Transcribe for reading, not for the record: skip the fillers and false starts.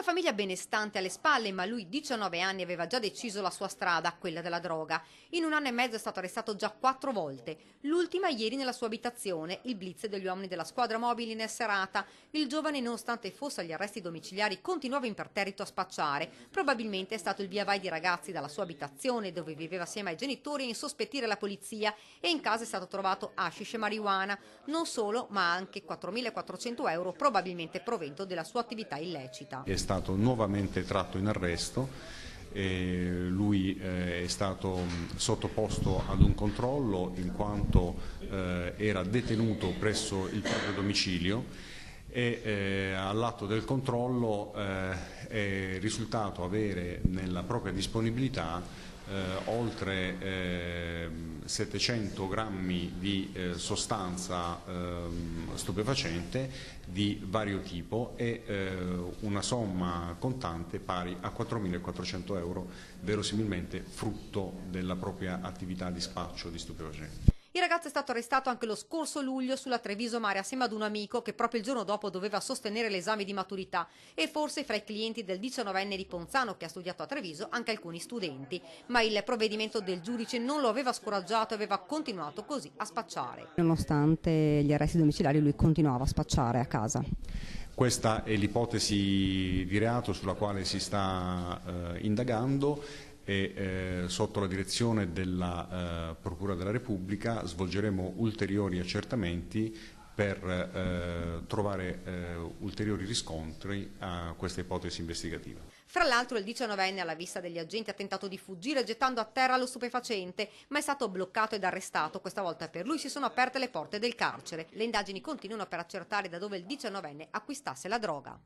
famiglia benestante alle spalle, ma lui 19 anni aveva già deciso la sua strada, quella della droga. In un anno e mezzo è stato arrestato già 4 volte, l'ultima ieri nella sua abitazione, il blitz degli uomini della squadra mobile in serata. Il giovane, nonostante fosse agli arresti domiciliari, continuava imperterrito a spacciare. Probabilmente è stato il via vai di ragazzi dalla sua abitazione, dove viveva assieme ai genitori, a insospettire la polizia, e in casa è stato trovato hashish e marijuana. Non solo, ma anche 4.400 euro, probabilmente provento della sua attività illecita. È stato nuovamente tratto in arresto, lui è stato sottoposto ad un controllo in quanto era detenuto presso il proprio domicilio e all'atto del controllo è risultato avere nella propria disponibilità oltre 700 grammi di sostanza stupefacente di vario tipo e una somma contante pari a 4.400 euro, verosimilmente frutto della propria attività di spaccio di stupefacenti. Il ragazzo è stato arrestato anche lo scorso luglio sulla Treviso Mare assieme ad un amico che proprio il giorno dopo doveva sostenere l'esame di maturità, e forse fra i clienti del 19enne di Ponzano che ha studiato a Treviso anche alcuni studenti. Ma il provvedimento del giudice non lo aveva scoraggiato e aveva continuato così a spacciare. Nonostante gli arresti domiciliari lui continuava a spacciare a casa. Questa è l'ipotesi di reato sulla quale si sta indagando e sotto la direzione della Procura della Repubblica svolgeremo ulteriori accertamenti per trovare ulteriori riscontri a questa ipotesi investigativa. Fra l'altro il 19enne alla vista degli agenti ha tentato di fuggire gettando a terra lo stupefacente, ma è stato bloccato ed arrestato. Questa volta per lui si sono aperte le porte del carcere. Le indagini continuano per accertare da dove il 19enne acquistasse la droga.